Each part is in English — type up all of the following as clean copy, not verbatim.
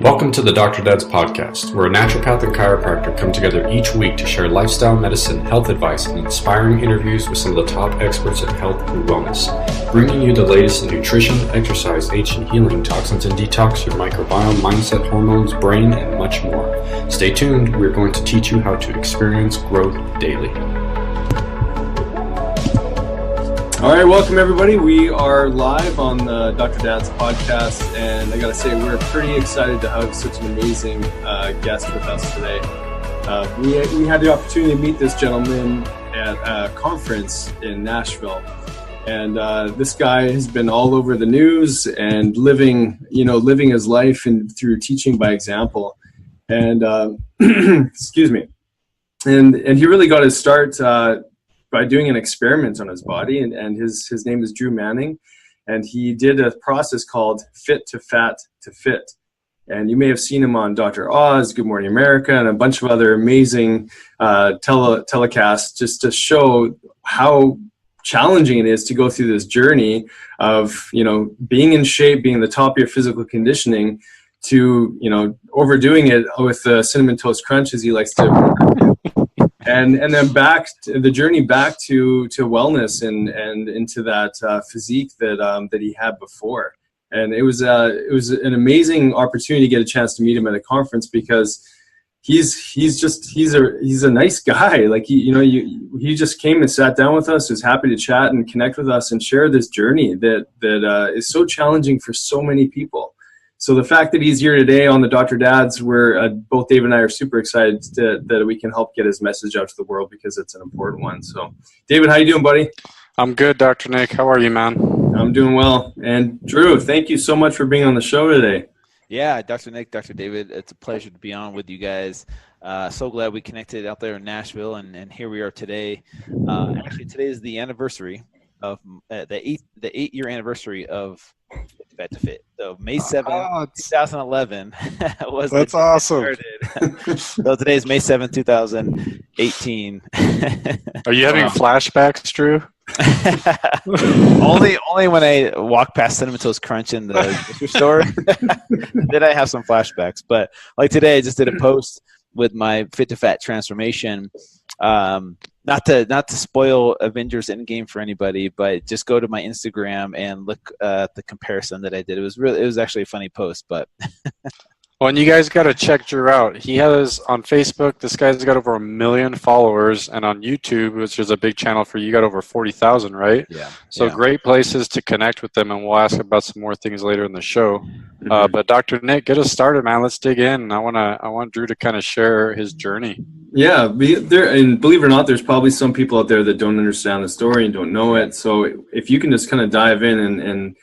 Welcome to the Dr. Dad's podcast, where a naturopath and chiropractor come together each week to share lifestyle medicine, health advice, and inspiring interviews with some of the top experts in health and wellness, bringing you the latest in nutrition, exercise, ancient healing, toxins and detox, your microbiome, mindset, hormones, brain, and much more. Stay tuned. We're going to teach you how to experience growth daily. All right, welcome everybody. We are live on the Dr. Dad's podcast, and I gotta say we're pretty excited to have such an amazing guest with us today. We had the opportunity to meet this gentleman at a conference in Nashville, and this guy has been all over the news and living his life and through teaching by example. And excuse me, and he really got his start by doing an experiment on his body, and his name is Drew Manning, and he did a process called FIT2FAT2FIT, and you may have seen him on Dr. Oz, Good Morning America, and a bunch of other amazing telecasts just to show how challenging it is to go through this journey of being in shape, being the top of your physical conditioning, to overdoing it with the cinnamon toast crunch, as he likes to. And then the journey back to wellness and into that physique that he had before. And it was an amazing opportunity to get a chance to meet him at a conference, because he's a nice guy. Like he just came and sat down with us, was happy to chat and connect with us and share this journey that is so challenging for so many people. So the fact that he's here today on the Dr. Dad's, we're both Dave and I are super excited that we can help get his message out to the world, because it's an important one. So David, how you doing, buddy? I'm good, Dr. Nick. How are you, man? I'm doing well. And Drew, thank you so much for being on the show today. Yeah, Dr. Nick, Dr. David, it's a pleasure to be on with you guys. So glad we connected out there in Nashville, and here we are today. Actually, today is the anniversary of the 8-year anniversary of FIT2FAT2FIT. So May 7th, 2011 was that's awesome. So today is May 7th, 2018. Are you having flashbacks, Drew? only when I walk past Cinnamon Toast Crunch in the grocery store did I have some flashbacks. But like today, I just did a post with my FIT2FAT transformation. Not to spoil Avengers Endgame for anybody, but just go to my Instagram and look at the comparison that I did. It was actually a funny post, but. Well, and you guys got to check Drew out. He has on Facebook, this guy's got over 1 million followers, and on YouTube, which is a big channel for you, got over 40,000, right? Yeah. So great places to connect with them, and we'll ask about some more things later in the show. But Dr. Nick, get us started, man. Let's dig in. I want Drew to kind of share his journey. Yeah, and believe it or not, there's probably some people out there that don't understand the story and don't know it. So if you can just kind of dive in and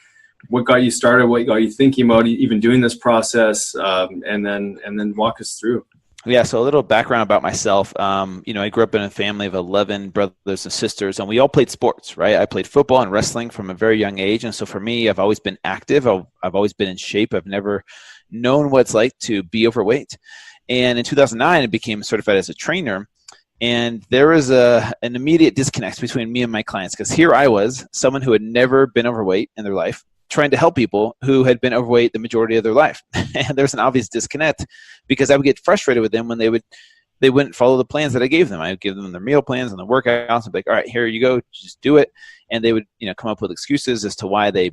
what got you started, what got you thinking about even doing this process, and then walk us through. Yeah, so a little background about myself. I grew up in a family of 11 brothers and sisters, and we all played sports, right? I played football and wrestling from a very young age, and so for me, I've always been active. I've always been in shape. I've never known what it's like to be overweight. And in 2009, I became certified as a trainer. And there was an immediate disconnect between me and my clients, because here I was, someone who had never been overweight in their life, trying to help people who had been overweight the majority of their life. And there's an obvious disconnect, because I would get frustrated with them when they wouldn't follow the plans that I gave them. I would give them their meal plans and the workouts and be like, all right, here you go, just do it. And they would, come up with excuses as to why they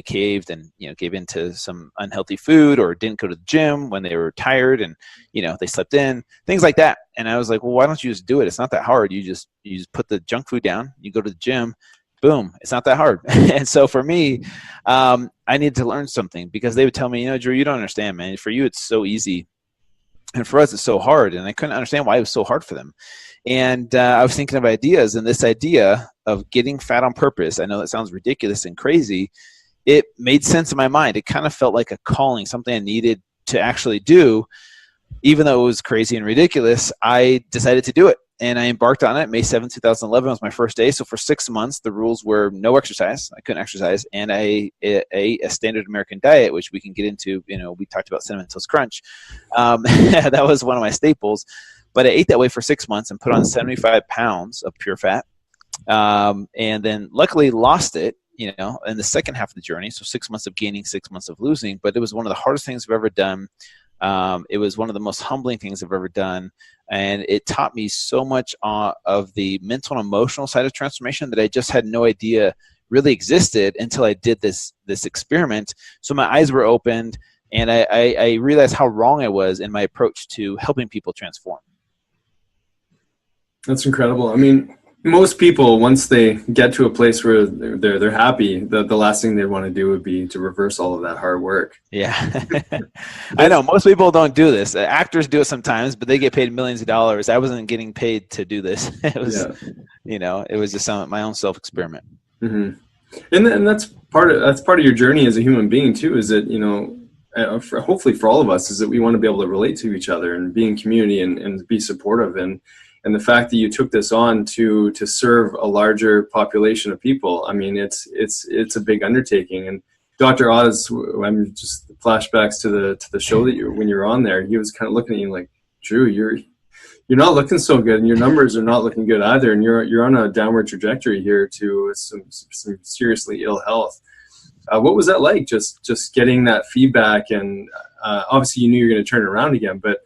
caved and, gave into some unhealthy food, or didn't go to the gym when they were tired, and, they slept in, things like that. And I was like, well, why don't you just do it? It's not that hard. You just put the junk food down, you go to the gym, boom, it's not that hard. And so for me, I needed to learn something, because they would tell me, Drew, you don't understand, man. For you, it's so easy. And for us, it's so hard. And I couldn't understand why it was so hard for them. And I was thinking of ideas, and this idea of getting fat on purpose, I know that sounds ridiculous and crazy. It made sense in my mind. It kind of felt like a calling, something I needed to actually do. Even though it was crazy and ridiculous, I decided to do it. And I embarked on it. May 7th, 2011 was my first day. So for 6 months, the rules were no exercise. I couldn't exercise. And I ate a standard American diet, which we can get into. We talked about Cinnamon Toast Crunch. That was one of my staples. But I ate that way for 6 months and put on 75 pounds of pure fat. And then luckily lost it, in the second half of the journey. So 6 months of gaining, 6 months of losing. But it was one of the hardest things I've ever done. It was one of the most humbling things I've ever done. And it taught me so much of the mental and emotional side of transformation that I just had no idea really existed until I did this experiment. So my eyes were opened, and I realized how wrong I was in my approach to helping people transform. That's incredible. I mean, most people, once they get to a place where they're happy, the last thing they want to do would be to reverse all of that hard work. Yeah. I know most people don't do this. Actors do it sometimes, but they get paid millions of dollars. I wasn't getting paid to do this. It was, it was just my own self-experiment. Mm-hmm. And that's part of your journey as a human being too, is that, hopefully for all of us, is that we want to be able to relate to each other and be in community and be supportive. And the fact that you took this on to serve a larger population of people, I mean, it's a big undertaking. And Dr. Oz, I'm just flashbacks to the show that when you were on there, he was kind of looking at you like, Drew, you're not looking so good, and your numbers are not looking good either, and you're on a downward trajectory here to some seriously ill health. What was that like? Just getting that feedback, and obviously you knew you were going to turn it around again, but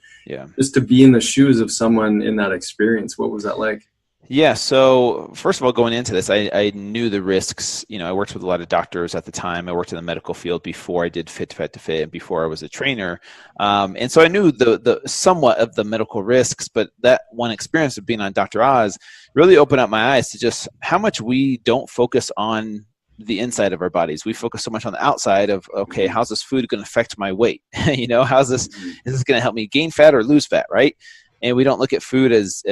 just to be in the shoes of someone in that experience, what was that like? Yeah. So first of all, going into this, I knew the risks. I worked with a lot of doctors at the time. I worked in the medical field before I did FIT2FAT2FIT and before I was a trainer. And so I knew the somewhat of the medical risks, but that one experience of being on Dr. Oz really opened up my eyes to just how much we don't focus on the inside of our bodies. We focus so much on the outside of, okay, how's this food going to affect my weight? Is this going to help me gain fat or lose fat, right? And we don't look at food as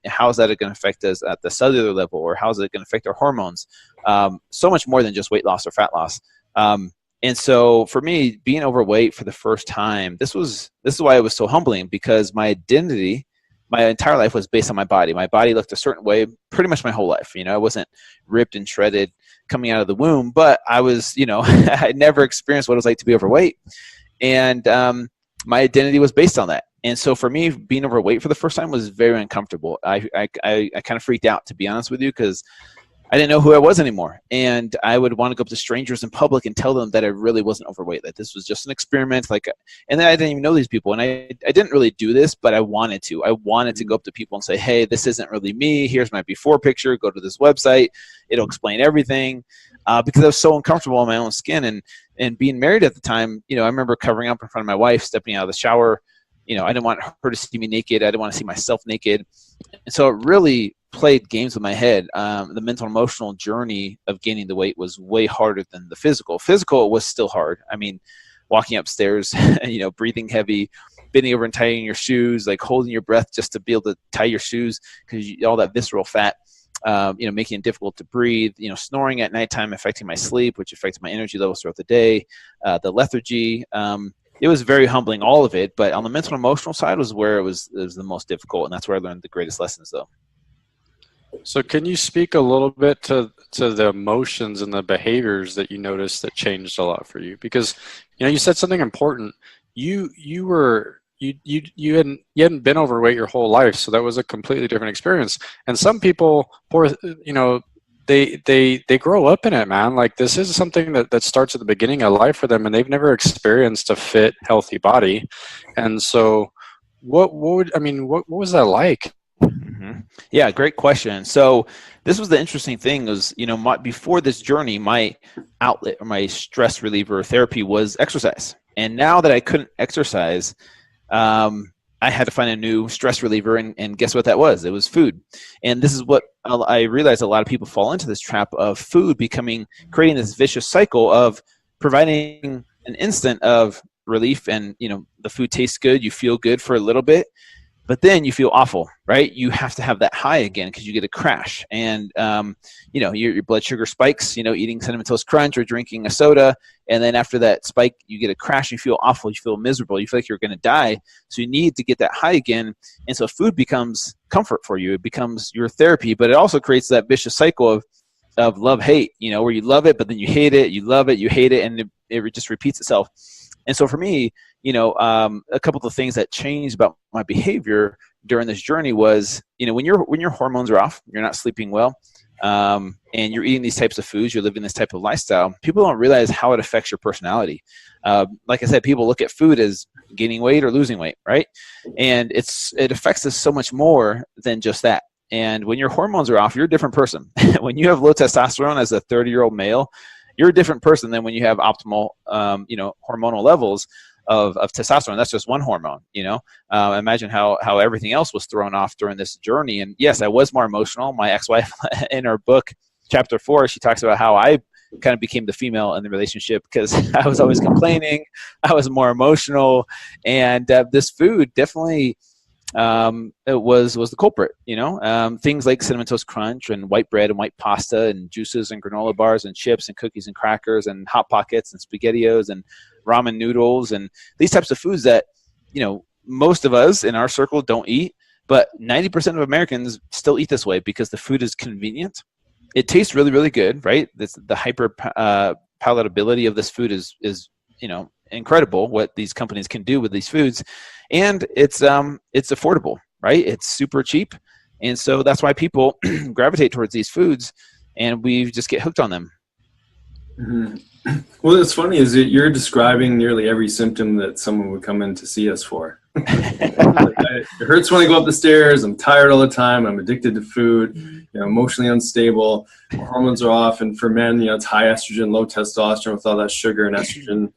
how is that going to affect us at the cellular level, or how is it going to affect our hormones? So much more than just weight loss or fat loss. And so for me, being overweight for the first time, this is why it was so humbling, because my identity, my entire life was based on my body. My body looked a certain way pretty much my whole life. I wasn't ripped and shredded coming out of the womb, but I was, I never experienced what it was like to be overweight. And my identity was based on that. And so for me, being overweight for the first time was very uncomfortable. I kind of freaked out, to be honest with you, because I didn't know who I was anymore. And I would want to go up to strangers in public and tell them that I really wasn't overweight, that this was just an experiment. And then I didn't even know these people. And I didn't really do this, but I wanted to. I wanted to go up to people and say, hey, this isn't really me. Here's my before picture. Go to this website. It'll explain everything. Because I was so uncomfortable in my own skin. And being married at the time, I remember covering up in front of my wife, stepping out of the shower. I didn't want her to see me naked. I didn't want to see myself naked. And so it really played games with my head. The mental and emotional journey of gaining the weight was way harder than the physical. Physical was still hard. I mean, walking upstairs, breathing heavy, bending over and tying your shoes, like holding your breath just to be able to tie your shoes because all that visceral fat, making it difficult to breathe, snoring at nighttime affecting my sleep, which affected my energy levels throughout the day, the lethargy. It was very humbling, all of it, but on the mental and emotional side was where it was the most difficult, and that's where I learned the greatest lessons, though. So can you speak a little bit to the emotions and the behaviors that you noticed that changed a lot for you? Because you said something important. You hadn't been overweight your whole life, so that was a completely different experience. And some people, they grow up in it, man. Like, this is something that starts at the beginning of life for them, and they've never experienced a fit, healthy body. And so what was that like? Mm-hmm. Yeah, great question. So this was the interesting thing was, before this journey, my outlet or my stress reliever therapy was exercise. And now that I couldn't exercise, I had to find a new stress reliever, and guess what that was? It was food. And this is what I realized a lot of people fall into, this trap of food creating this vicious cycle of providing an instant of relief, and the food tastes good, you feel good for a little bit, but then you feel awful, right? You have to have that high again because you get a crash, and your blood sugar spikes, eating Cinnamon Toast Crunch or drinking a soda, and then after that spike, you get a crash, you feel awful, you feel miserable, you feel like you're going to die, so you need to get that high again, and so food becomes comfort for you. It becomes your therapy, but it also creates that vicious cycle of love-hate, where you love it, but then you hate it, you love it, you hate it, and it just repeats itself. And so for me, a couple of the things that changed about my behavior during this journey was, when your hormones are off, you're not sleeping well, and you're eating these types of foods, you're living this type of lifestyle, people don't realize how it affects your personality. Like I said, people look at food as gaining weight or losing weight, right? And it affects us so much more than just that. And when your hormones are off, you're a different person. When you have low testosterone as a 30-year-old male, you're a different person than when you have optimal, hormonal levels of testosterone. That's just one hormone, Imagine how everything else was thrown off during this journey. And yes, I was more emotional. My ex-wife in her book, chapter 4, she talks about how I kind of became the female in the relationship because I was always complaining. I was more emotional. And this food definitely it was the culprit, things like Cinnamon Toast Crunch and white bread and white pasta and juices and granola bars and chips and cookies and crackers and Hot Pockets and SpaghettiOs and ramen noodles and these types of foods that, most of us in our circle don't eat, but 90% of Americans still eat this way because the food is convenient. It tastes really, really good, right? The hyper palatability of this food is incredible what these companies can do with these foods, and it's affordable, right? It's super cheap, and so that's why people gravitate towards these foods, and we just get hooked on them. Mm-hmm. Well, what's funny is that you're describing nearly every symptom that someone would come in to see us for. It hurts when I go up the stairs. I'm tired all the time. I'm addicted to food. Emotionally unstable. Hormones are off, and for men, it's high estrogen, low testosterone with all that sugar and estrogen.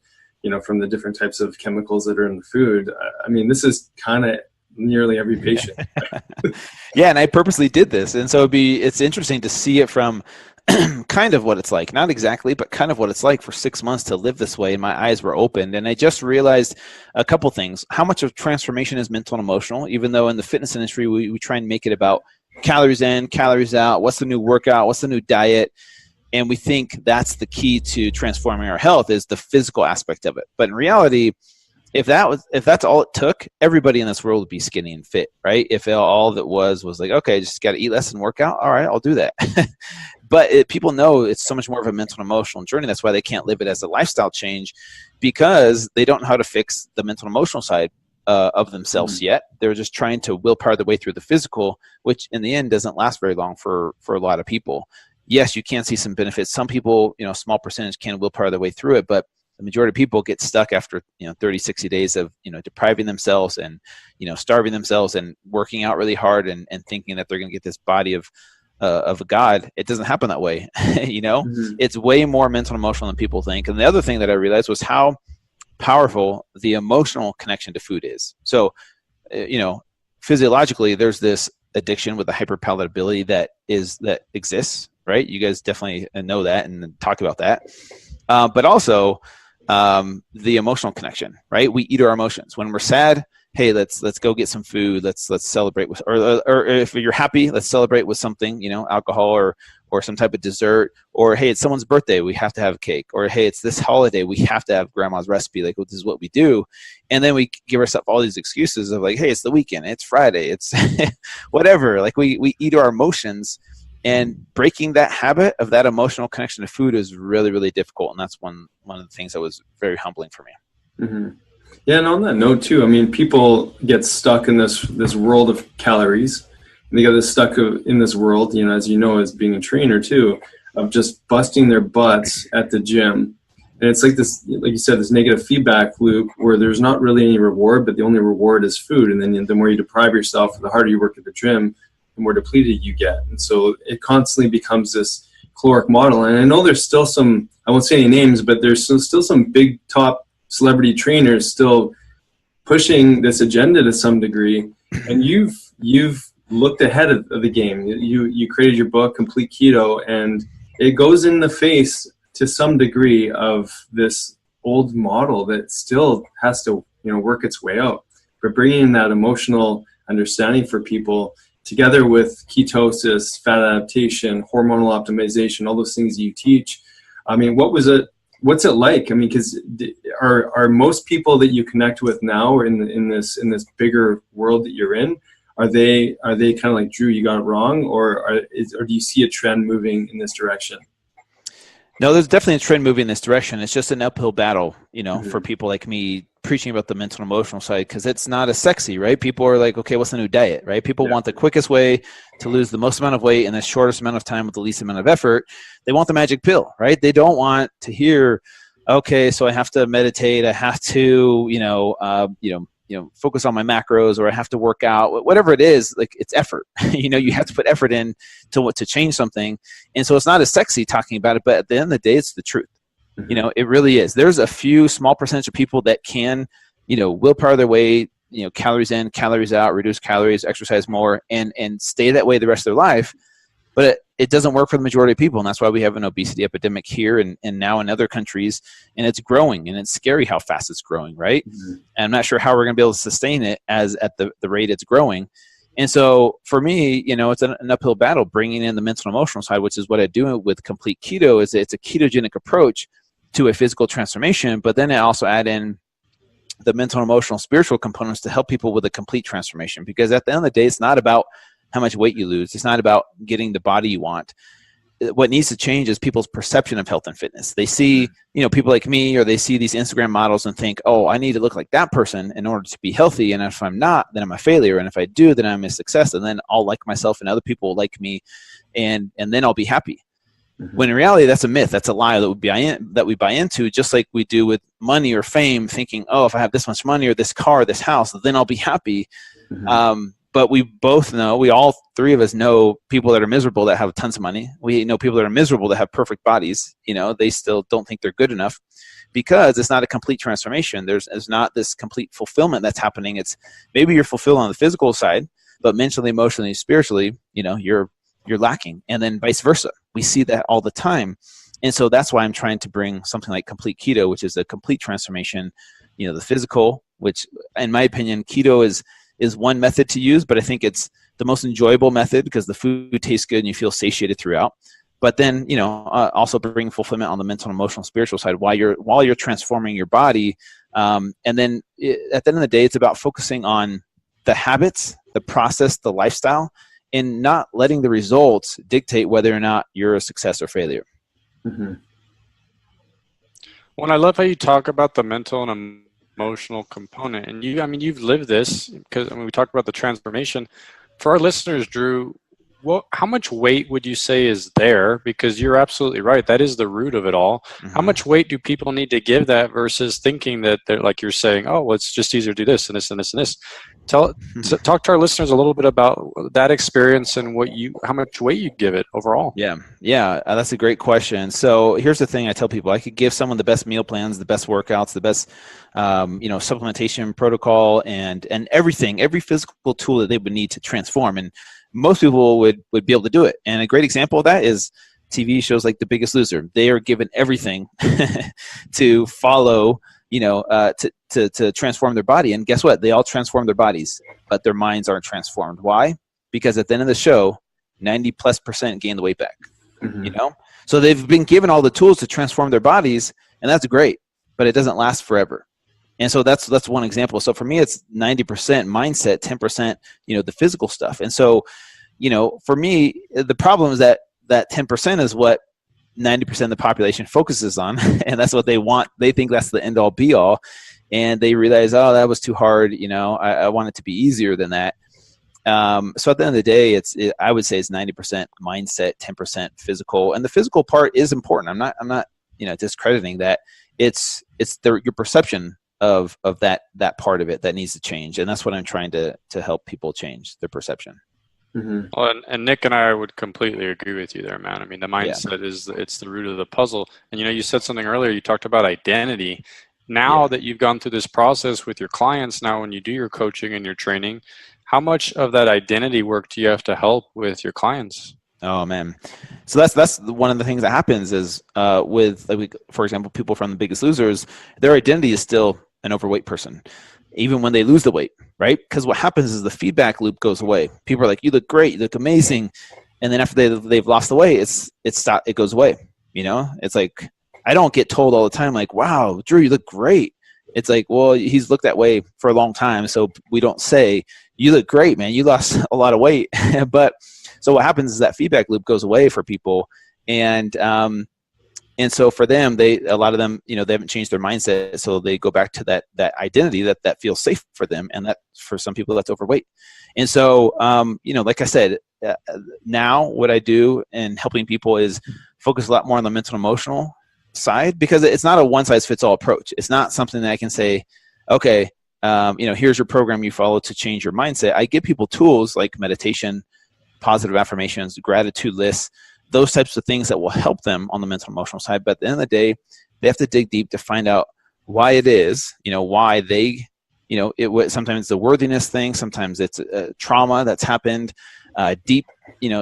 From the different types of chemicals that are in the food. I mean, this is kind of nearly every patient. Yeah, and I purposely did this. And so it's interesting to see it from kind of what it's like. Not exactly, but kind of what it's like for 6 months to live this way. And my eyes were opened. And I just realized a couple things. How much of transformation is mental and emotional, even though in the fitness industry, we try and make it about calories in, calories out, what's the new workout, what's the new diet. And we think that's the key to transforming our health is the physical aspect of it. But in reality, if that's all it took, everybody in this world would be skinny and fit, right? If all that was like, okay, just got to eat less and work out. All right, I'll do that. But people know it's so much more of a mental and emotional journey. That's why they can't live it as a lifestyle change because they don't know how to fix the mental and emotional side of themselves yet. They're just trying to willpower their way through the physical, which in the end doesn't last very long for a lot of people. Yes, you can see some benefits. Some people, a small percentage can willpower their way through it, but the majority of people get stuck after 30, 60 days of depriving themselves and starving themselves and working out really hard and thinking that they're going to get this body of a god. It doesn't happen that way. It's way more mental and emotional than people think. And the other thing that I realized was how powerful the emotional connection to food is. So physiologically, there's this addiction with the hyperpalatability that exists, right? You guys definitely know that and talk about that. But also the emotional connection, right? We eat our emotions. When we're sad, hey, let's go get some food. Let's celebrate with, or if you're happy, let's celebrate with something, alcohol or some type of dessert. Or hey, it's someone's birthday, we have to have a cake. Or hey, it's this holiday, we have to have grandma's recipe. Like, this is what we do. And then we give ourselves all these excuses of like, hey, it's the weekend, it's Friday, it's whatever. Like we eat our emotions. And breaking that habit of that emotional connection to food is really, really difficult. And that's one of the things that was very humbling for me. Mm-hmm. Yeah, and on that note too, I mean, people get stuck in this world of calories. And they get stuck in this world, as being a trainer too, of just busting their butts at the gym. And it's like this, like you said, this negative feedback loop where there's not really any reward, but the only reward is food. And then the more you deprive yourself, the harder you work at the gym, the more depleted you get. And so it constantly becomes this caloric model. And I know there's still some, I won't say any names, but there's still some big top celebrity trainers still pushing this agenda to some degree. And you've looked ahead of the game. You created your book, Complete Keto, and it goes in the face to some degree of this old model that still has to, work its way out. But bringing in that emotional understanding for people, together with ketosis, fat adaptation, hormonal optimization, all those things you teach. I mean, what's it like? I mean, because are most people that you connect with now, or in this bigger world that you're in, are they kind of like, Drew, you got it wrong, or do you see a trend moving in this direction? No, there's definitely a trend moving in this direction. It's just an uphill battle, for people like me preaching about the mental and emotional side because it's not as sexy, right? People are like, okay, what's the new diet, right? People want the quickest way to lose the most amount of weight in the shortest amount of time with the least amount of effort. They want the magic pill, right? They don't want to hear, okay, so I have to meditate, I have to, focus on my macros, or I have to work out, whatever it is. Like, it's effort. You have to put effort in to change something, and so it's not as sexy talking about it. But at the end of the day, it's the truth. It really is. There's a few small percentage of people that can, willpower their way, calories in, calories out, reduce calories, exercise more, and stay that way the rest of their life. But it doesn't work for the majority of people, and that's why we have an obesity epidemic here and now in other countries, and it's growing, and it's scary how fast it's growing, right? And I'm not sure how we're going to be able to sustain it as at the rate it's growing. And so for me, it's an uphill battle bringing in the mental and emotional side, which is what I do with Complete Keto. Is it's a ketogenic approach to a physical transformation, but then I also add in the mental, emotional, spiritual components to help people with a complete transformation. Because at the end of the day, it's not about how much weight you lose. It's not about getting the body you want. What needs to change is people's perception of health and fitness. They see, people like me, or they see these Instagram models and think, oh, I need to look like that person in order to be healthy. And if I'm not, then I'm a failure. And if I do, then I'm a success. And then I'll like myself and other people will like me. And then I'll be happy. When in reality, that's a myth. That's a lie that we buy into, just like we do with money or fame, thinking, oh, if I have this much money or this car or this house, then I'll be happy. But we both know, we all three of us know people that are miserable that have tons of money. We know people that are miserable that have perfect bodies. They still don't think they're good enough because it's not a complete transformation. There's not this complete fulfillment that's happening. It's maybe you're fulfilled on the physical side, but mentally, emotionally, spiritually, you're lacking. And then vice versa. We see that all the time. And so that's why I'm trying to bring something like Complete Keto, which is a complete transformation, the physical, which in my opinion, keto is one method to use, but I think it's the most enjoyable method because the food tastes good and you feel satiated throughout. But then, also bring fulfillment on the mental and emotional, spiritual side while you're transforming your body. And then at the end of the day, it's about focusing on the habits, the process, the lifestyle, and not letting the results dictate whether or not you're a success or failure. Well, I love how you talk about the mental and emotional component. And you've lived this because we talked about the transformation. For our listeners, Drew, how much weight would you say is there? Because you're absolutely right. That is the root of it all. How much weight do people need to give that versus thinking that they're, like you're saying, oh, well, it's just easier to do this and this and this and this. Talk to our listeners a little bit about that experience and how much weight you give it overall. Yeah, that's a great question. So here's the thing I tell people: I could give someone the best meal plans, the best workouts, the best supplementation protocol, and everything, every physical tool that they would need to transform, and most people would be able to do it. And a great example of that is TV shows like The Biggest Loser. They are given everything to follow, to transform their body. And guess what? They all transform their bodies, but their minds aren't transformed. Why? Because at the end of the show, 90+% gain the weight back. So they've been given all the tools to transform their bodies, and that's great, but it doesn't last forever. And so that's one example. So for me, it's 90% mindset, 10%, the physical stuff. And so, for me, the problem is that 10% is what 90% of the population focuses on, and that's what they want. They think that's the end all be all, and they realize, oh, that was too hard. I want it to be easier than that. So at the end of the day, I would say it's 90% mindset, 10% physical, and the physical part is important. I'm not discrediting that. It's your perception of that part of it that needs to change, and that's what I'm trying to help people change their perception. Well, and Nick and I would completely agree with you there, man. I mean, the mindset it's the root of the puzzle. And you said something earlier. You talked about identity. Now that you've gone through this process with your clients, now when you do your coaching and your training, how much of that identity work do you have to help with your clients? Oh man, so that's one of the things that happens is with, for example, people from The Biggest Losers, their identity is still an overweight person, even when they lose the weight, right? Because what happens is the feedback loop goes away. People are like, "You look great, you look amazing," and then after they've lost the weight, it goes away. It's like I don't get told all the time, like, "Wow, Drew, you look great." It's like, well, he's looked that way for a long time, so we don't say, "You look great, man. You lost a lot of weight." But so what happens is that feedback loop goes away for people, and And so for them, a lot of them, they haven't changed their mindset. So they go back to that identity that feels safe for them. And that for some people, that's overweight. And so, like I said, now what I do in helping people is focus a lot more on the mental and emotional side, because it's not a one size fits all approach. It's not something that I can say, okay, here's your program you follow to change your mindset. I give people tools like meditation, positive affirmations, gratitude lists, those types of things that will help them on the mental and emotional side. But at the end of the day, they have to dig deep to find out why it is, why they, sometimes it's a worthiness thing. Sometimes it's a trauma that's happened, deep,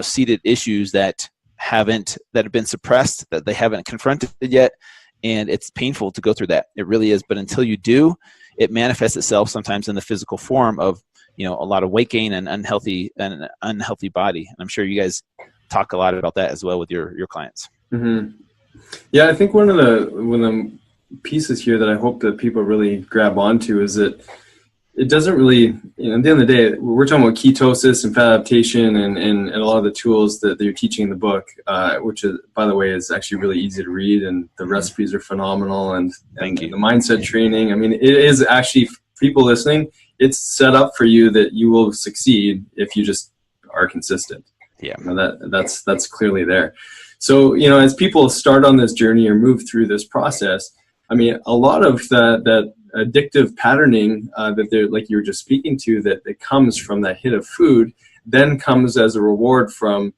seated issues that have been suppressed, that they haven't confronted yet. And it's painful to go through that. It really is. But until you do, it manifests itself sometimes in the physical form of, a lot of weight gain and unhealthy body. And I'm sure you guys talk a lot about that as well with your clients. Mm-hmm. Yeah, I think one of the pieces here that I hope that people really grab onto is that it doesn't really, at the end of the day, we're talking about ketosis and fat adaptation and a lot of the tools that you're teaching in the book, which is, by the way, is actually really easy to read, and the recipes are phenomenal, and the mindset training. I mean, it is actually, people listening, it's set up for you that you will succeed if you just are consistent. Yeah, that's clearly there. So, as people start on this journey or move through this process, I mean, a lot of that addictive patterning that they're, like you were just speaking to, that comes from that hit of food, then comes as a reward from,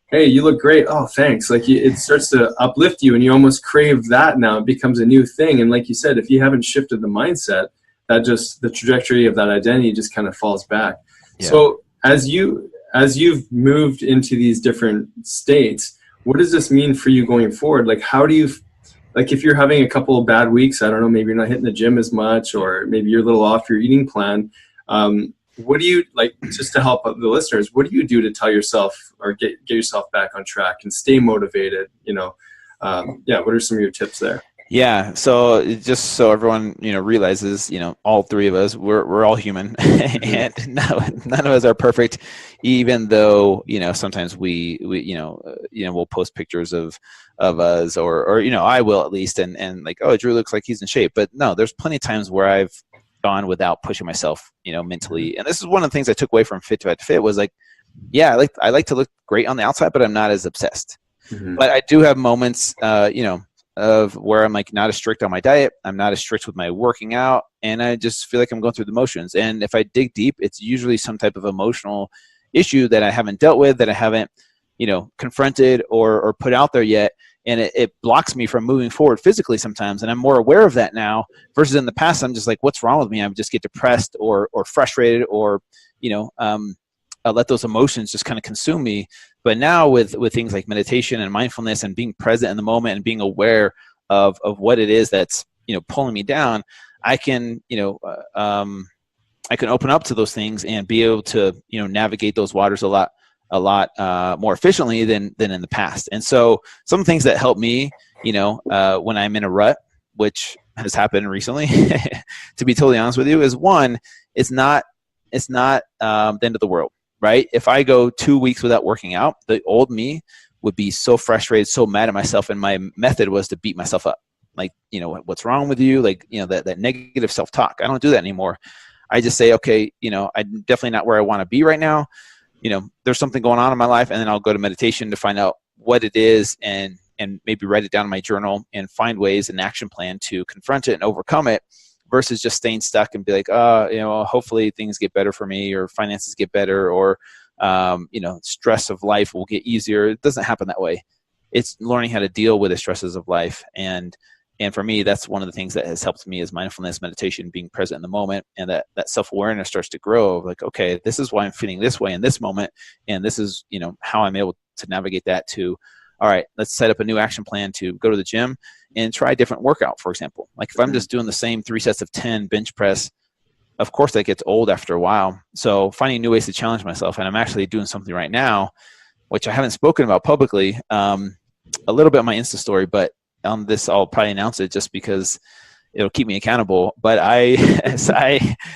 hey, you look great. Oh, thanks. Like it starts to uplift you, and you almost crave that now. It becomes a new thing. And like you said, if you haven't shifted the mindset, the trajectory of that identity just kind of falls back. Yeah. So as you've moved into these different states, what does this mean for you going forward? Like, how do you, like, if you're having a couple of bad weeks, I don't know, maybe you're not hitting the gym as much, or maybe you're a little off your eating plan. What do you, like, just to help the listeners, what do you do to tell yourself or get yourself back on track and stay motivated? What are some of your tips there? Yeah. So just so everyone, realizes, all three of us, we're all human and none of us are perfect, even though, sometimes we we'll post pictures of us or, I will at least, and like, oh, Drew looks like he's in shape. But no, there's plenty of times where I've gone without pushing myself, mentally. And this is one of the things I took away from FIT2FAT2FIT was like, yeah, I like to look great on the outside, but I'm not as obsessed. Mm-hmm. But I do have moments, of where I'm like not as strict on my diet. I'm not as strict with my working out, and I just feel like I'm going through the motions. And if I dig deep, it's usually some type of emotional issue that I haven't dealt with, that I haven't, confronted or put out there yet. And it blocks me from moving forward physically sometimes. And I'm more aware of that now versus in the past. I'm just like, what's wrong with me? I just get depressed or frustrated or, let those emotions just kind of consume me. But now with things like meditation and mindfulness and being present in the moment and being aware of what it is that's, pulling me down, I can, I can open up to those things and be able to, navigate those waters a lot more efficiently than in the past. And so some things that help me, when I'm in a rut, which has happened recently, to be totally honest with you, is one, it's not the end of the world. Right? If I go 2 weeks without working out, the old me would be so frustrated, so mad at myself. And my method was to beat myself up. Like, what's wrong with you? Like, that negative self-talk. I don't do that anymore. I just say, okay, I'm definitely not where I want to be right now. There's something going on in my life. And then I'll go to meditation to find out what it is and maybe write it down in my journal and find ways, an action plan to confront it and overcome it. Versus just staying stuck and be like, hopefully things get better for me, or finances get better, or, stress of life will get easier. It doesn't happen that way. It's learning how to deal with the stresses of life. And for me, that's one of the things that has helped me is mindfulness, meditation, being present in the moment. And that self-awareness starts to grow. Like, okay, this is why I'm feeling this way in this moment. And this is, how I'm able to navigate that to, all right, let's set up a new action plan to go to the gym and try a different workout, for example. Like if I'm just doing the same 3 sets of 10 bench press, of course that gets old after a while. So finding new ways to challenge myself. And I'm actually doing something right now, which I haven't spoken about publicly, a little bit on my Insta story, but on this, I'll probably announce it just because it'll keep me accountable. But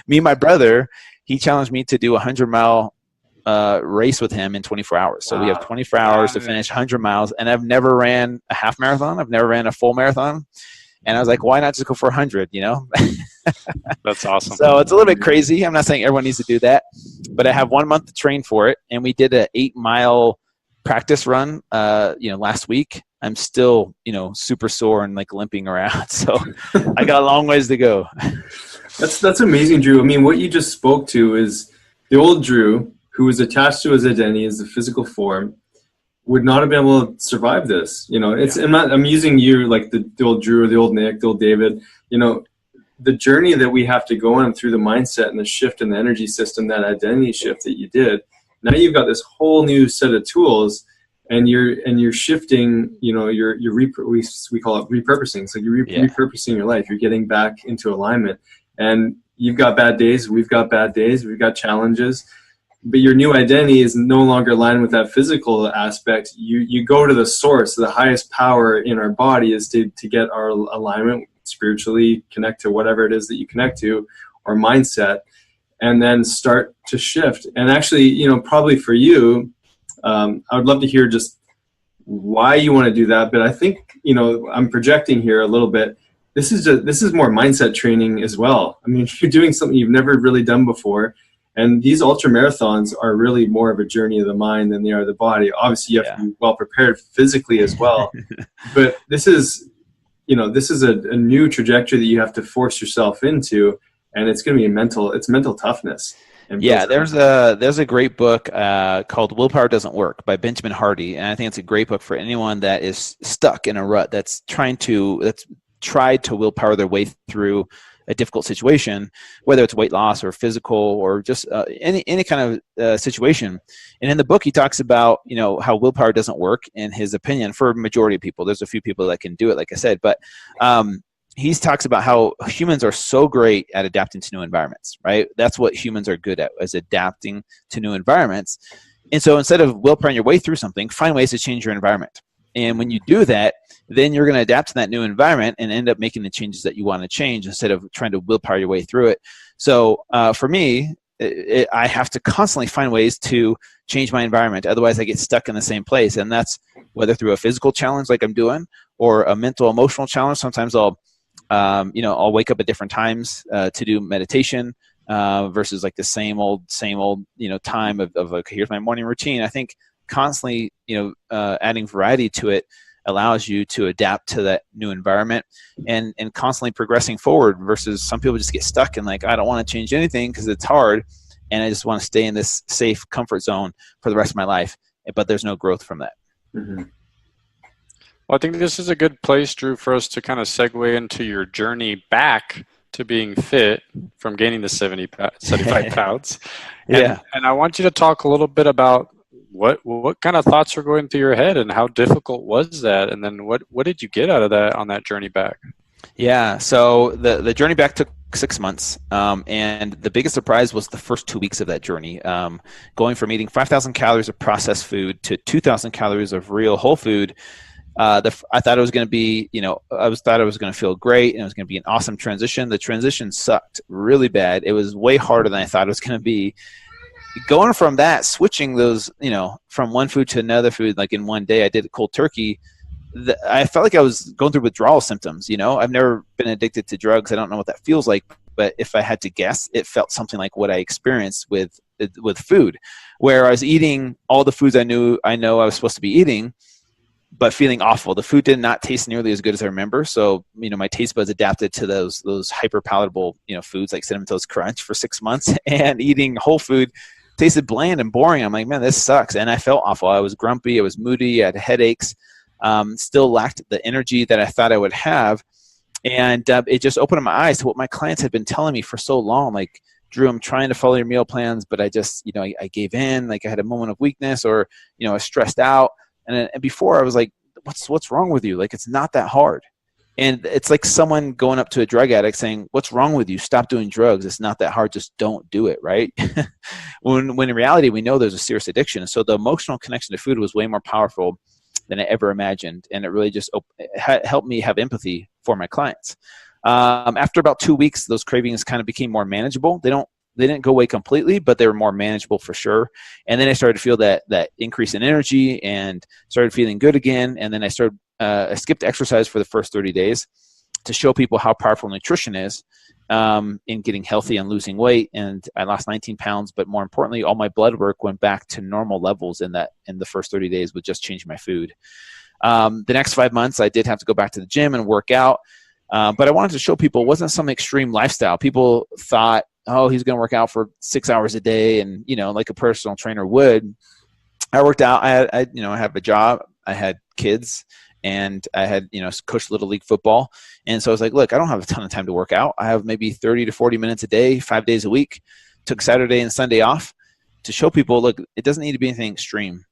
me and my brother, he challenged me to do a 100-mile race with him in 24 hours. So we have 24 hours to finish 100 miles. And I've never ran a half marathon. I've never ran a full marathon. And I was like, why not just go for 100, you know? That's awesome. So it's a little bit crazy. I'm not saying everyone needs to do that, but I have 1 month to train for it. And we did an 8-mile practice run, last week. I'm still, super sore and like limping around. So I got a long ways to go. That's amazing, Drew. I mean, what you just spoke to is the old Drew, who was attached to his identity as the physical form, would not have been able to survive this. I'm using you like the old Drew or the old Nick, the old David. The journey that we have to go on through the mindset and the shift in the energy system, that identity shift that you did. Now you've got this whole new set of tools, and you're shifting. We call it repurposing. So you're repurposing your life. You're getting back into alignment. And you've got bad days. We've got bad days. We've got challenges. But your new identity is no longer aligned with that physical aspect. You go to the source. The highest power in our body is to get our alignment spiritually, connect to whatever it is that you connect to, or mindset, and then start to shift. And actually, probably for you, I would love to hear just why you want to do that. But I think, I'm projecting here a little bit. This is more mindset training as well. I mean, you're doing something you've never really done before. And these ultra marathons are really more of a journey of the mind than they are the body. Obviously, you have to be well prepared physically as well. But this is a new trajectory that you have to force yourself into, and it's going to be mental toughness. Yeah, there's a great book called Willpower Doesn't Work by Benjamin Hardy, and I think it's a great book for anyone that is stuck in a rut, that's tried to willpower their way through a difficult situation, whether it's weight loss or physical or just any kind of situation. And in the book, he talks about, how willpower doesn't work in his opinion for a majority of people. There's a few people that can do it, like I said, but he talks about how humans are so great at adapting to new environments, right? That's what humans are good at, is adapting to new environments. And so instead of willpowering your way through something, find ways to change your environment. And when you do that, then you're going to adapt to that new environment and end up making the changes that you want to change instead of trying to willpower your way through it. So for me, I have to constantly find ways to change my environment. Otherwise, I get stuck in the same place. And that's whether through a physical challenge like I'm doing or a mental, emotional challenge. Sometimes I'll wake up at different times to do meditation versus like the same old, time of like, here's my morning routine. I think constantly, adding variety to it allows you to adapt to that new environment and constantly progressing forward versus some people just get stuck and like, I don't want to change anything because it's hard and I just want to stay in this safe comfort zone for the rest of my life. But there's no growth from that. Mm-hmm. Well, I think this is a good place, Drew, for us to kind of segue into your journey back to being fit from gaining the 75 pounds. And I want you to talk a little bit about what kind of thoughts were going through your head and how difficult was that? And then what did you get out of that on that journey back? Yeah. So the journey back took 6 months. And the biggest surprise was the first 2 weeks of that journey. Going from eating 5,000 calories of processed food to 2,000 calories of real whole food. I thought it was going to be, thought I was going to feel great and it was going to be an awesome transition. The transition sucked really bad. It was way harder than I thought it was going to be. Going from that, switching those, from one food to another food, like in one day, I did a cold turkey. I felt like I was going through withdrawal symptoms. I've never been addicted to drugs. I don't know what that feels like, but if I had to guess, it felt something like what I experienced with food, where I was eating all the foods I know I was supposed to be eating, but feeling awful. The food did not taste nearly as good as I remember. So, my taste buds adapted to those hyper palatable, foods like Cinnamon Toast Crunch for 6 months, and eating whole food tasted bland and boring. I'm like, man, this sucks. And I felt awful. I was grumpy. I was moody. I had headaches. Still lacked the energy that I thought I would have. And it just opened my eyes to what my clients had been telling me for so long. Like, Drew, I'm trying to follow your meal plans, but I just, I gave in. Like I had a moment of weakness or, I was stressed out. And before I was like, what's wrong with you? Like, it's not that hard. And it's like someone going up to a drug addict saying, what's wrong with you? Stop doing drugs. It's not that hard. Just don't do it, right? when in reality, we know there's a serious addiction. So the emotional connection to food was way more powerful than I ever imagined. And it really just helped me have empathy for my clients. After about 2 weeks, those cravings kind of became more manageable. They They didn't go away completely, but they were more manageable for sure. And then I started to feel that increase in energy and started feeling good again. And then I skipped exercise for the first 30 days to show people how powerful nutrition is in getting healthy and losing weight. And I lost 19 pounds, but more importantly, all my blood work went back to normal levels in the first 30 days with just changing my food. The next 5 months, I did have to go back to the gym and work out. But I wanted to show people it wasn't some extreme lifestyle. People thought, oh, he's going to work out for 6 hours a day, and like a personal trainer would. I worked out. I have a job. I had kids, and I had coached Little League football. And so I was like, look, I don't have a ton of time to work out. I have maybe 30 to 40 minutes a day, 5 days a week. Took Saturday and Sunday off to show people, look, it doesn't need to be anything extreme.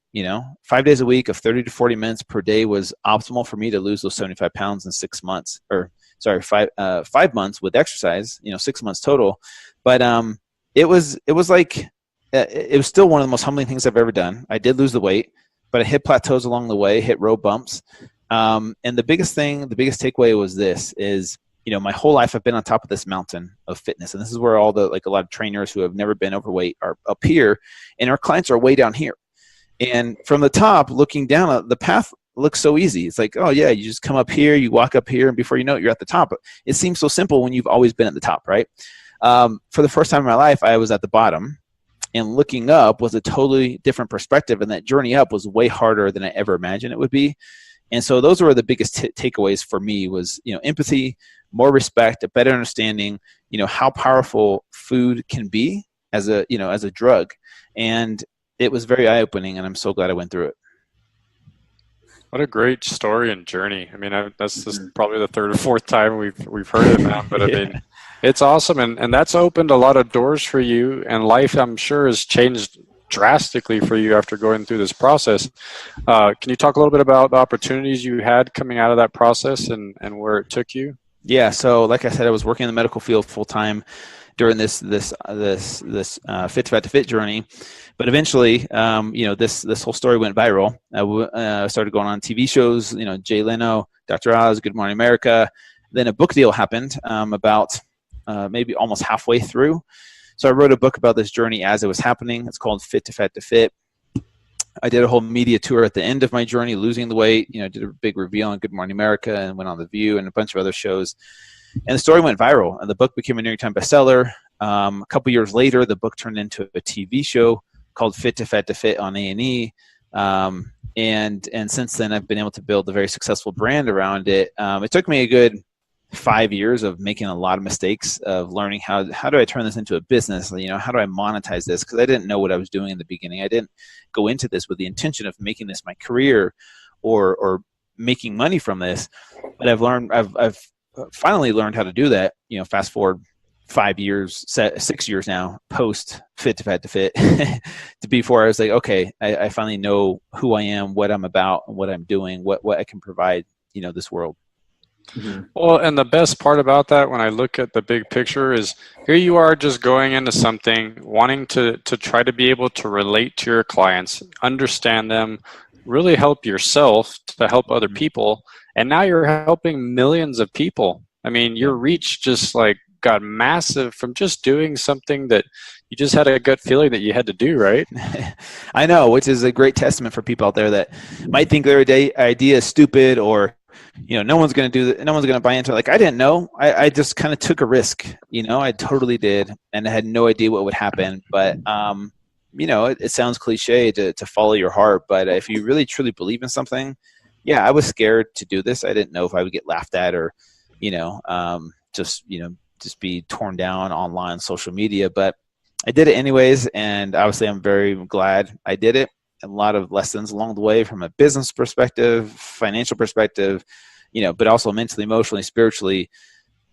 5 days a week of 30 to 40 minutes per day was optimal for me to lose those 75 pounds in 6 months, or sorry, 5 months with exercise, 6 months total. But it was still one of the most humbling things I've ever done. I did lose the weight, but I hit plateaus along the way, hit road bumps. And the biggest takeaway was this is, my whole life I've been on top of this mountain of fitness. And this is where a lot of trainers who have never been overweight are up here, and our clients are way down here. And from the top, looking down, the path looks so easy. It's like, oh yeah, you just come up here, you walk up here, and before you know it, you're at the top. It seems so simple when you've always been at the top, right? For the first time in my life, I was at the bottom, and looking up was a totally different perspective. And that journey up was way harder than I ever imagined it would be. And so those were the biggest takeaways for me was, empathy, more respect, a better understanding, how powerful food can be as a drug. And it was very eye-opening, and I'm so glad I went through it. What a great story and journey. I mean, that's just probably the third or fourth time we've heard it now, but I mean, it's awesome. And that's opened a lot of doors for you, and life, I'm sure, has changed drastically for you after going through this process. Can you talk a little bit about the opportunities you had coming out of that process and where it took you? Yeah. So like I said, I was working in the medical field full time during this FIT2FAT2FIT journey. But eventually, this whole story went viral. I started going on TV shows, Jay Leno, Dr. Oz, Good Morning America. Then a book deal happened about maybe almost halfway through. So I wrote a book about this journey as it was happening. It's called FIT2FAT2FIT. I did a whole media tour at the end of my journey, losing the weight. Did a big reveal on Good Morning America and went on The View and a bunch of other shows. And the story went viral, and the book became a New York Times bestseller. A couple years later, the book turned into a TV show called FIT2FAT2FIT on A&E. And since then, I've been able to build a very successful brand around it. It took me a good 5 years of making a lot of mistakes, of learning how do I turn this into a business? How do I monetize this? Because I didn't know what I was doing in the beginning. I didn't go into this with the intention of making this my career or making money from this. But I've finally learned how to do that. Fast forward 5 years, 6 years now, post FIT2FAT2FIT, to before I was like, okay, I finally know who I am, what I'm about, and what I'm doing, what I can provide, this world. Mm-hmm. Well, and the best part about that, when I look at the big picture, is here you are just going into something, wanting to try to be able to relate to your clients, understand them, really help yourself to help other people. And now you're helping millions of people. I mean, your reach just got massive from just doing something that you just had a gut feeling that you had to do, right? I know, which is a great testament for people out there that might think their idea is stupid, or no one's going to do that. No one's going to buy into it. I didn't know. I just kind of took a risk. I totally did, and I had no idea what would happen. But it sounds cliche to follow your heart, but if you really truly believe in something, yeah, I was scared to do this. I didn't know if I would get laughed at or, just be torn down online, social media. But I did it anyways, and obviously I'm very glad I did it. A lot of lessons along the way from a business perspective, financial perspective, but also mentally, emotionally, spiritually.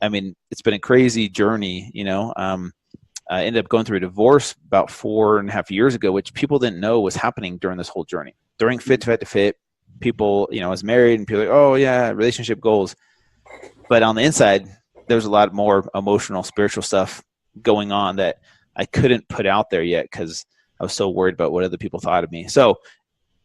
I mean, it's been a crazy journey. I ended up going through a divorce about 4.5 years ago, which people didn't know was happening during this whole journey. During FIT2FAT2FIT, people, I was married, and people were like, oh yeah, relationship goals. But on the inside, there's a lot more emotional, spiritual stuff going on that I couldn't put out there yet because I was so worried about what other people thought of me. So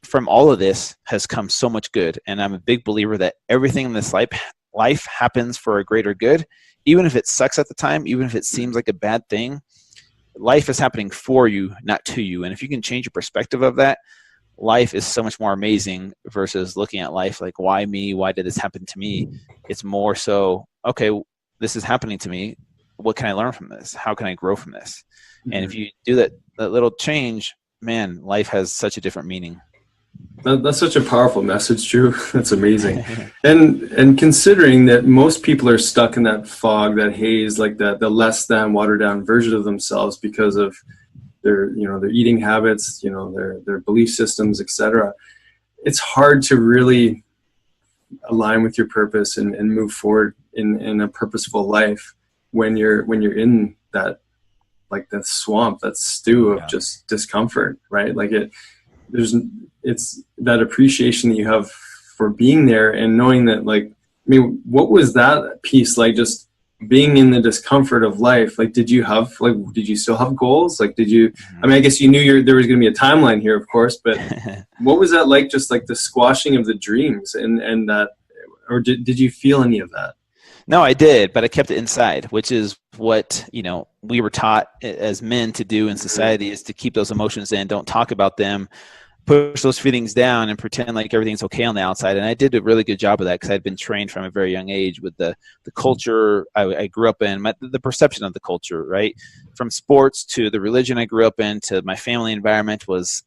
from all of this has come so much good. And I'm a big believer that everything in this life happens for a greater good. Even if it sucks at the time, even if it seems like a bad thing, life is happening for you, not to you. And if you can change your perspective of that, life is so much more amazing versus looking at life like, why me? Why did this happen to me? It's more so, okay, this is happening to me. What can I learn from this? How can I grow from this? Mm-hmm. And if you do that little change, man, life has such a different meaning. That's such a powerful message, Drew. That's amazing. And considering that most people are stuck in that fog, that haze, like the less than watered down version of themselves because of their eating habits, their belief systems, etc. It's hard to really align with your purpose and move forward in a purposeful life when you're in that, like, that swamp, that stew of just discomfort, right? Like it's that appreciation that you have for being there and knowing that, like, I mean, what was that piece like, just being in the discomfort of life? Like, did you still have goals? Like, I mean, I guess you knew there was going to be a timeline here, of course, but what was that like, just like the squashing of the dreams and that, or did you feel any of that? No, I did, but I kept it inside, which is what, we were taught as men to do in society, is to keep those emotions in, don't talk about them, push those feelings down and pretend like everything's okay on the outside. And I did a really good job of that because I'd been trained from a very young age with the culture I grew up in, the perception of the culture, right? From sports to the religion I grew up in to my family environment was,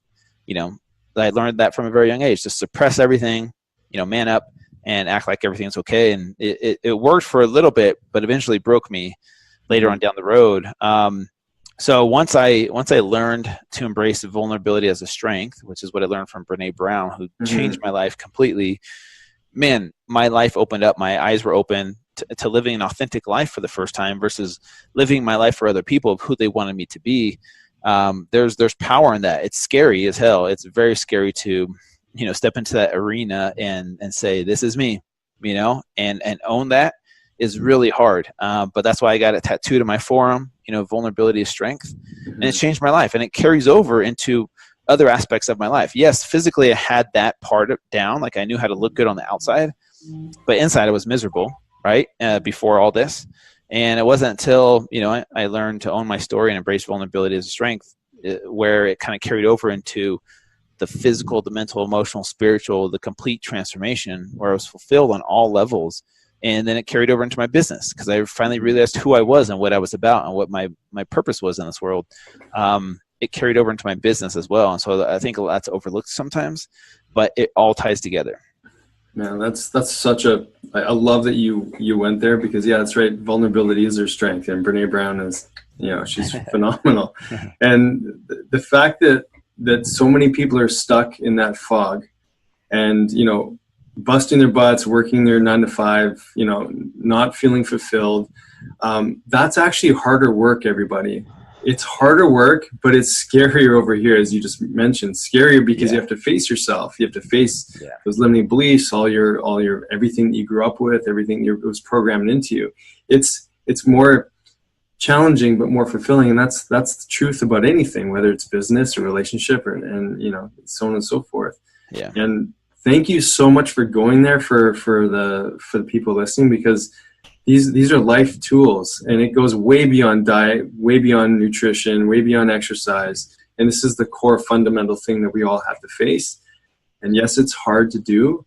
I learned that from a very young age, to suppress everything, man up and act like everything's okay. And it worked for a little bit, but eventually broke me later on down the road. So once I learned to embrace vulnerability as a strength, which is what I learned from Brene Brown, who changed my life completely, man, my life opened up. My eyes were open to living an authentic life for the first time versus living my life for other people of who they wanted me to be. There's power in that. It's scary as hell. It's very scary to, step into that arena and say, this is me, and own that is really hard. But that's why I got it tattooed on my forearm. Vulnerability is strength, and it changed my life, and it carries over into other aspects of my life. Yes, physically I had that part down, like I knew how to look good on the outside, but inside I was miserable, right? Before all this. And it wasn't until, I learned to own my story and embrace vulnerability as a strength, where it kind of carried over into the physical, the mental, emotional, spiritual, the complete transformation, where I was fulfilled on all levels. And then it carried over into my business because I finally realized who I was and what I was about and what my purpose was in this world. It carried over into my business as well. And so I think that's overlooked sometimes, but it all ties together. Man, that's such I love that you went there, because that's right. Vulnerability is her strength. And Brene Brown is, she's phenomenal. And the fact that so many people are stuck in that fog and, busting their butts, working their 9 to 5, not feeling fulfilled. That's actually harder work, everybody. It's harder work, but it's scarier over here, as you just mentioned. Scarier because you have to face yourself. You have to face those limiting beliefs, all your everything that you grew up with, everything that was programmed into you. It's more challenging, but more fulfilling. And that's the truth about anything, whether it's business or relationship and so on and so forth. Yeah. And thank you so much for going there for the people listening, because these are life tools, and it goes way beyond diet, way beyond nutrition, way beyond exercise. And this is the core fundamental thing that we all have to face. And yes, it's hard to do,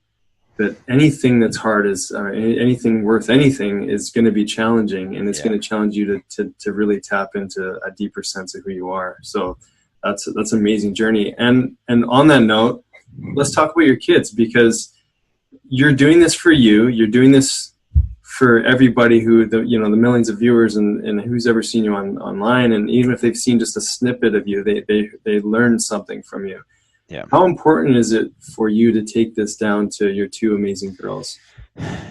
but anything that's hard is anything worth anything is going to be challenging, and it's going to challenge you to really tap into a deeper sense of who you are. So that's an amazing journey. And on that note, let's talk about your kids, because you're doing this for you. You're doing this for everybody the millions of viewers and who's ever seen you online. And even if they've seen just a snippet of you, they learned something from you. Yeah. How important is it for you to take this down to your 2 amazing girls?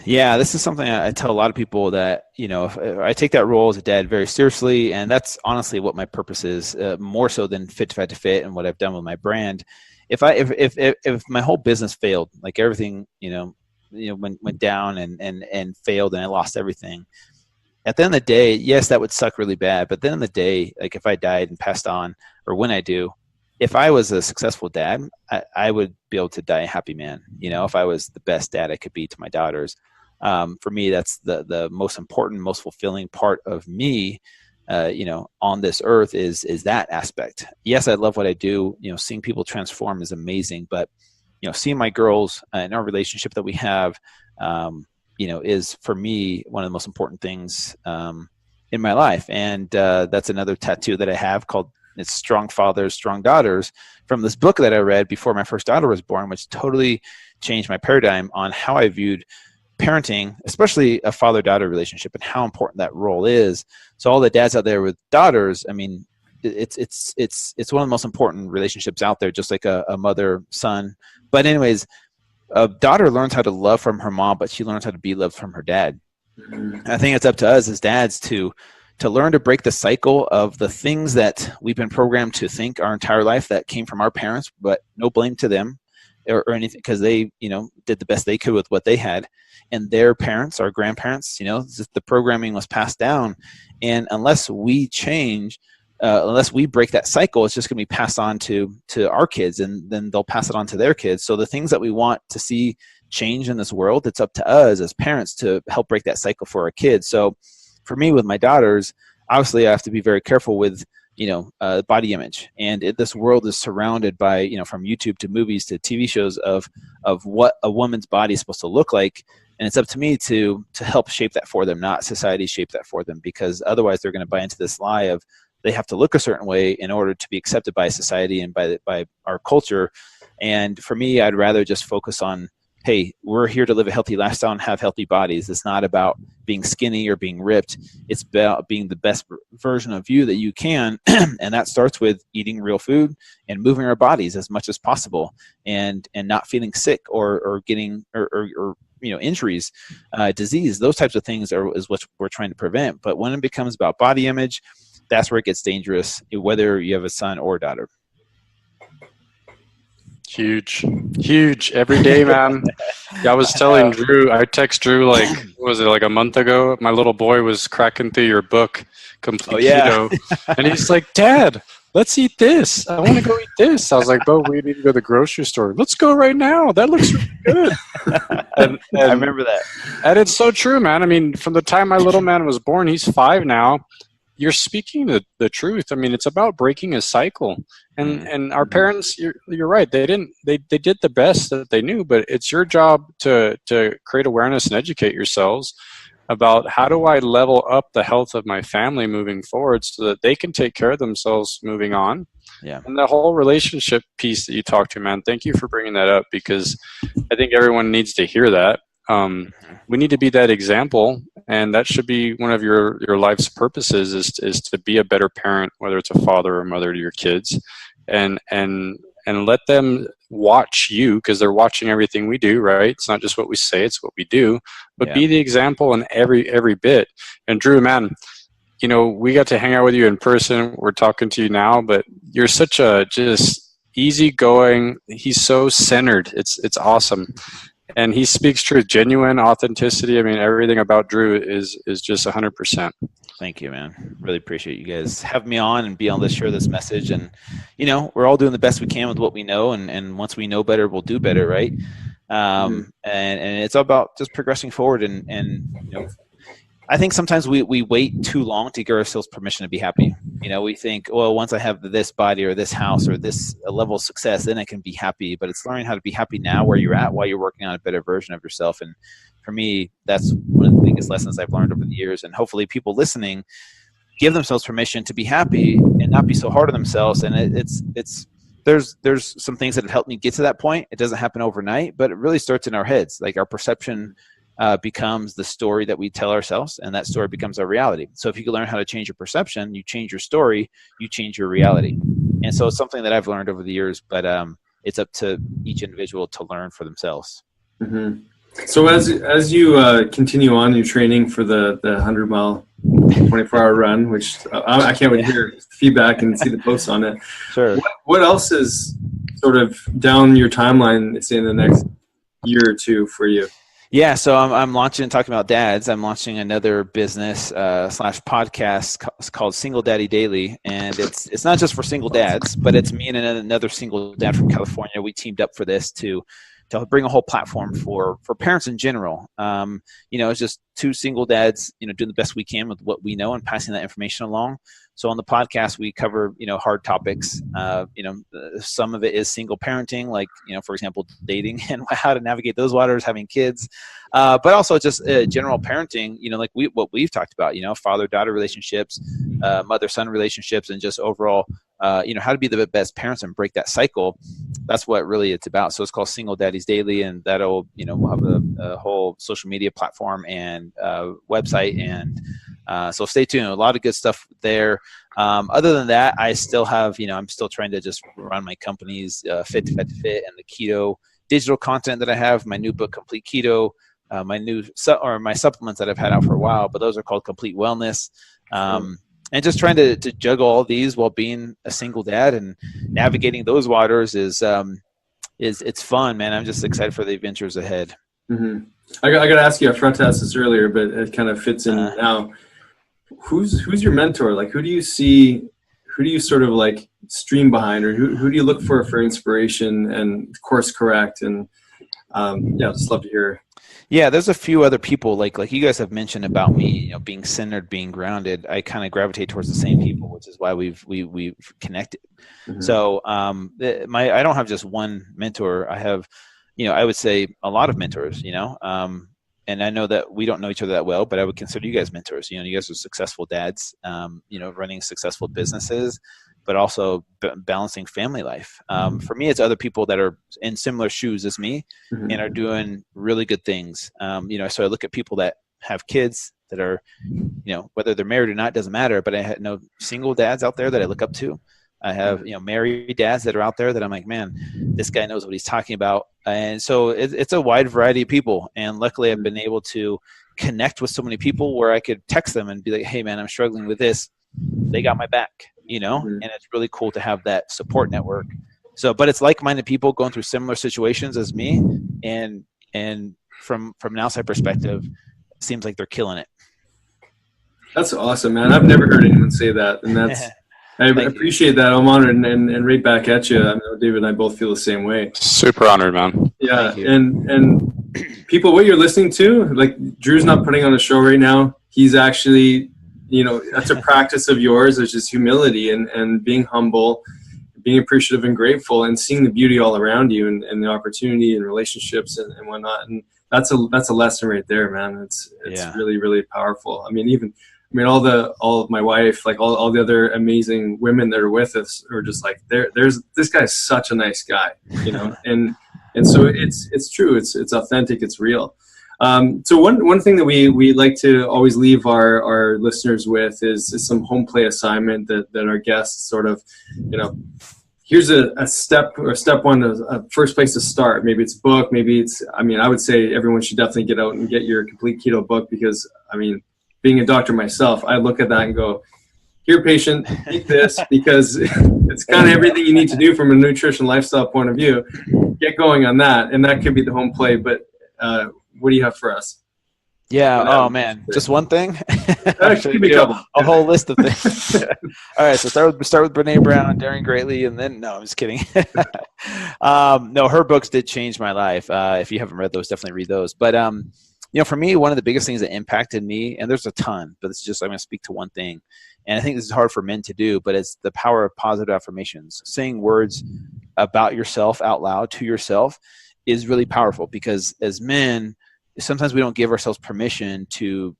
Yeah, this is something I tell a lot of people that, if I take that role as a dad very seriously, and that's honestly what my purpose is, more so than FIT2FAT2FIT and what I've done with my brand. If my whole business failed, like everything, went down and failed and I lost everything, at the end of the day, yes, that would suck really bad. But at the end of the day, like if I died and passed on, or when I do, if I was a successful dad, I would be able to die a happy man. If I was the best dad I could be to my daughters. For me, that's the most important, most fulfilling part of me. on this earth is that aspect. Yes, I love what I do. Seeing people transform is amazing, but seeing my girls and our relationship that we have, is for me one of the most important things in my life. And that's another tattoo that I have called, it's Strong Fathers, Strong Daughters, from this book that I read before my first daughter was born, which totally changed my paradigm on how I viewed parenting, especially a father-daughter relationship, and how important that role is. So all the dads out there with daughters, I mean, it's one of the most important relationships out there, just like a mother-son. But anyways, a daughter learns how to love from her mom, but she learns how to be loved from her dad. I think it's up to us as dads to learn to break the cycle of the things that we've been programmed to think our entire life that came from our parents, but no blame to them or anything, because they, did the best they could with what they had. And their parents, our grandparents, the programming was passed down. And unless we change, unless we break that cycle, it's just going to be passed on to our kids, and then they'll pass it on to their kids. So the things that we want to see change in this world, it's up to us as parents to help break that cycle for our kids. So for me, with my daughters, obviously I have to be very careful with, body image. And this world is surrounded by, from YouTube to movies to TV shows of what a woman's body is supposed to look like. And it's up to me to help shape that for them, not society shape that for them, because otherwise they're going to buy into this lie of they have to look a certain way in order to be accepted by society and by our culture. And for me, I'd rather just focus on, hey, we're here to live a healthy lifestyle and have healthy bodies. It's not about being skinny or being ripped. It's about being the best version of you that you can. And that starts with eating real food and moving our bodies as much as possible, and not feeling sick or getting or injuries, disease. Those types of things is what we're trying to prevent. But when it becomes about body image, that's where it gets dangerous, whether you have a son or a daughter. Huge every day, man. Yeah, I was telling Drew, I text Drew like a month ago, my little boy was cracking through your book, Complete Keto, and he's like, Dad, let's eat this. I want to go eat this. I was like, Bo, we need to go to the grocery store. Let's go right now. That looks really good. and I remember that. And it's so true, man. I mean, from the time my little man was born, he's 5 now. You're speaking the truth. I mean, it's about breaking a cycle. And our parents, you're right. They did the best that they knew, but it's your job to create awareness and educate yourselves about how do I level up the health of my family moving forward so that they can take care of themselves moving on. Yeah. And the whole relationship piece that you talked to, man, thank you for bringing that up, because I think everyone needs to hear that. We need to be that example, and that should be one of your life's purposes is to be a better parent, whether it's a father or mother to your kids, and let them watch you, because they're watching everything we do, right? It's not just what we say, it's what we do, but be the example in every bit. And Drew, man, we got to hang out with you in person. We're talking to you now, but you're such a just easygoing. He's so centered. It's awesome. And he speaks truth, genuine authenticity. I mean, everything about Drew is just 100%. Thank you, man. Really appreciate you guys having me on and be able to share this message. And, we're all doing the best we can with what we know. And once we know better, we'll do better, right? And it's all about just progressing forward. And I think sometimes we wait too long to give ourselves permission to be happy. We think, well, once I have this body or this house or this level of success, then I can be happy. But it's learning how to be happy now where you're at while you're working on a better version of yourself. And for me, that's one of the biggest lessons I've learned over the years. And hopefully people listening give themselves permission to be happy and not be so hard on themselves. And there's some things that have helped me get to that point. It doesn't happen overnight, but it really starts in our heads. Like our perception becomes the story that we tell ourselves, and that story becomes our reality. So if you can learn how to change your perception, you change your story, you change your reality. And so it's something that I've learned over the years, but it's up to each individual to learn for themselves. Mm-hmm. So as you continue on your training for the 100-mile 24-hour run, which I can't wait to hear feedback and see the posts on it. Sure. What else is sort of down your timeline, say in the next year or two for you? Yeah, so I'm launching, talking about dads, I'm launching another business / podcast called Single Daddy Daily. And it's not just for single dads, but it's me and another single dad from California. We teamed up for this to to bring a whole platform for parents in general. It's just two single dads, doing the best we can with what we know and passing that information along. So on the podcast, we cover, hard topics. Some of it is single parenting, like, for example, dating and how to navigate those waters, having kids, but also just general parenting, like what we've talked about, father-daughter relationships, mother-son relationships, and just overall, how to be the best parents and break that cycle. That's what really it's about. So it's called Single Daddies Daily, and that'll, we'll have a whole social media platform and website, and so stay tuned. A lot of good stuff there. Other than that, I still have, I'm still trying to just run my company's FIT2FAT2FIT and the keto digital content that I have, my new book, Complete Keto, my supplements that I've had out for a while, but those are called Complete Wellness. And just trying to juggle all these while being a single dad and navigating those waters is it's fun, man. I'm just excited for the adventures ahead. Mm-hmm. I got to ask you, I forgot to ask this earlier, but it kind of fits in now. Who's your mentor? Like, who do you sort of like stream behind, or who do you look for inspiration and course correct? And just love to hear. Yeah, there's a few other people like you guys have mentioned about me, being centered, being grounded. I kind of gravitate towards the same people, which is why we've connected. Mm-hmm. So I don't have just one mentor. I have, I would say a lot of mentors, and I know that we don't know each other that well, but I would consider you guys mentors. You guys are successful dads, running successful businesses, but also balancing family life. For me, it's other people that are in similar shoes as me, mm-hmm. and are doing really good things. So I look at people that have kids that are, whether they're married or not, doesn't matter, but I know single dads out there that I look up to. I have, married dads that are out there that I'm like, man, this guy knows what he's talking about. And so it's a wide variety of people. And luckily I've been able to connect with so many people where I could text them and be like, hey man, I'm struggling with this. They got my back, mm-hmm. and it's really cool to have that support network. So, but it's like-minded people going through similar situations as me. And from an outside perspective, it seems like they're killing it. That's awesome, man. I've never heard anyone say that. And that's, I appreciate that. I'm honored, and right back at you. I know David and I both feel the same way. Super honored, man. Yeah, and people, what you're listening to, like Drew's not putting on a show right now. He's actually, that's a practice of yours. There's just humility and being humble, being appreciative and grateful, and seeing the beauty all around you, and the opportunity and relationships and whatnot. And that's a lesson right there, man. It's really, really powerful. All of my wife, like all the other amazing women that are with us are just like, there's this guy's such a nice guy, and so it's true. It's authentic. It's real. So one thing that we like to always leave our listeners with is some home play assignment that our guests sort of, here's a step one, a first place to start. Maybe it's a book, maybe it's, I would say everyone should definitely get out and get your Complete Keto book, because being a doctor myself, I look at that and go, here, patient, eat this, because it's kind of everything you need to do from a nutrition lifestyle point of view. Get going on that, and that could be the home play. But what do you have for us? Yeah. Oh man, just one thing. Actually, a whole list of things. All right. So start with Brene Brown, Daring Greatly, and then no, I'm just kidding. No, her books did change my life. If you haven't read those, definitely read those. But for me, one of the biggest things that impacted me, and there's a ton, but it's just, I'm going to speak to one thing. And I think this is hard for men to do, but it's the power of positive affirmations. Saying words about yourself out loud to yourself is really powerful, because as men, sometimes we don't give ourselves permission to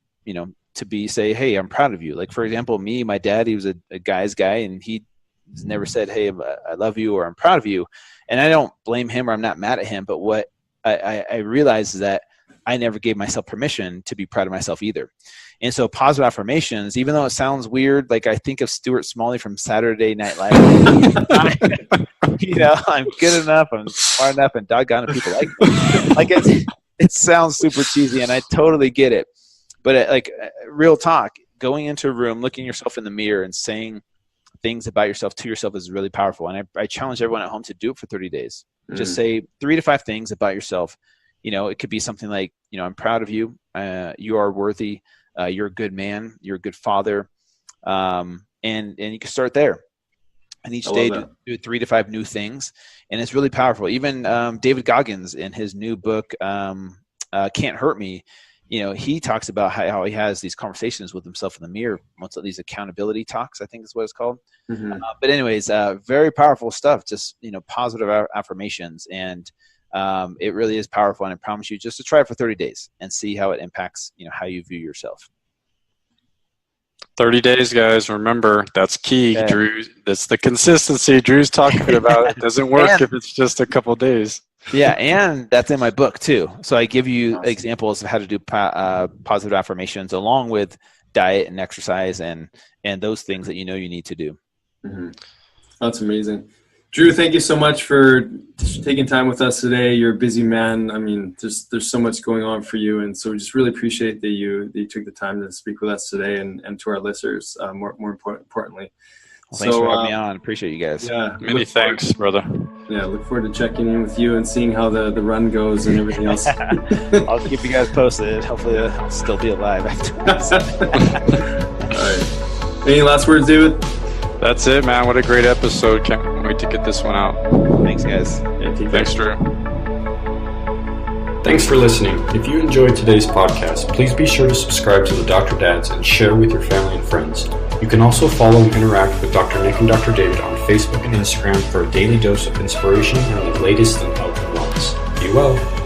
say, hey, I'm proud of you. Like, for example, my dad, he was a guy's guy, and he never said, hey, I love you, or I'm proud of you. And I don't blame him, or I'm not mad at him. But what I realized is that I never gave myself permission to be proud of myself either. And so positive affirmations, even though it sounds weird, like I think of Stuart Smalley from Saturday Night Live. I'm good enough, I'm smart enough, and doggone it, people like me. Like it sounds super cheesy, and I totally get it. But real talk, going into a room, looking yourself in the mirror and saying things about yourself to yourself is really powerful. And I challenge everyone at home to do it for 30 days. Just say 3 to 5 things about yourself. It could be something like, I'm proud of you. You are worthy. You're a good man. You're a good father. And you can start there. and each day do 3 to 5 new things, and it's really powerful. Even David Goggins in his new book, Can't Hurt Me, he talks about how he has these conversations with himself in the mirror, most of these accountability talks, I think is what it's called. Mm-hmm. But anyways, very powerful stuff, just, positive affirmations. And it really is powerful. And I promise you just to try it for 30 days and see how it impacts, how you view yourself. 30 days, guys. Remember, that's key, Yeah. Drew. That's the consistency Drew's talking about. It doesn't work if it's just a couple days. Yeah, and that's in my book too. So I give you examples of how to do positive affirmations along with diet and exercise and those things that you need to do. Mm-hmm. That's amazing. Drew, thank you so much for taking time with us today. You're a busy man. I mean, there's so much going on for you, and so we just really appreciate that you took the time to speak with us today and to our listeners. More importantly. Well, thanks for having me on. Appreciate you guys. Yeah, many thanks, brother. Yeah, look forward to checking in with you and seeing how the run goes and everything else. I'll keep you guys posted. Hopefully I'll still be alive afterwards. All right. Any last words, David? That's it, man. What a great episode. Can't wait to get this one out. Thanks, guys. Yeah, Thanks, Drew. Thanks for listening. If you enjoyed today's podcast, please be sure to subscribe to the Dr. Dads and share with your family and friends. You can also follow and interact with Dr. Nick and Dr. David on Facebook and Instagram for a daily dose of inspiration and the latest in health and wellness. Be well.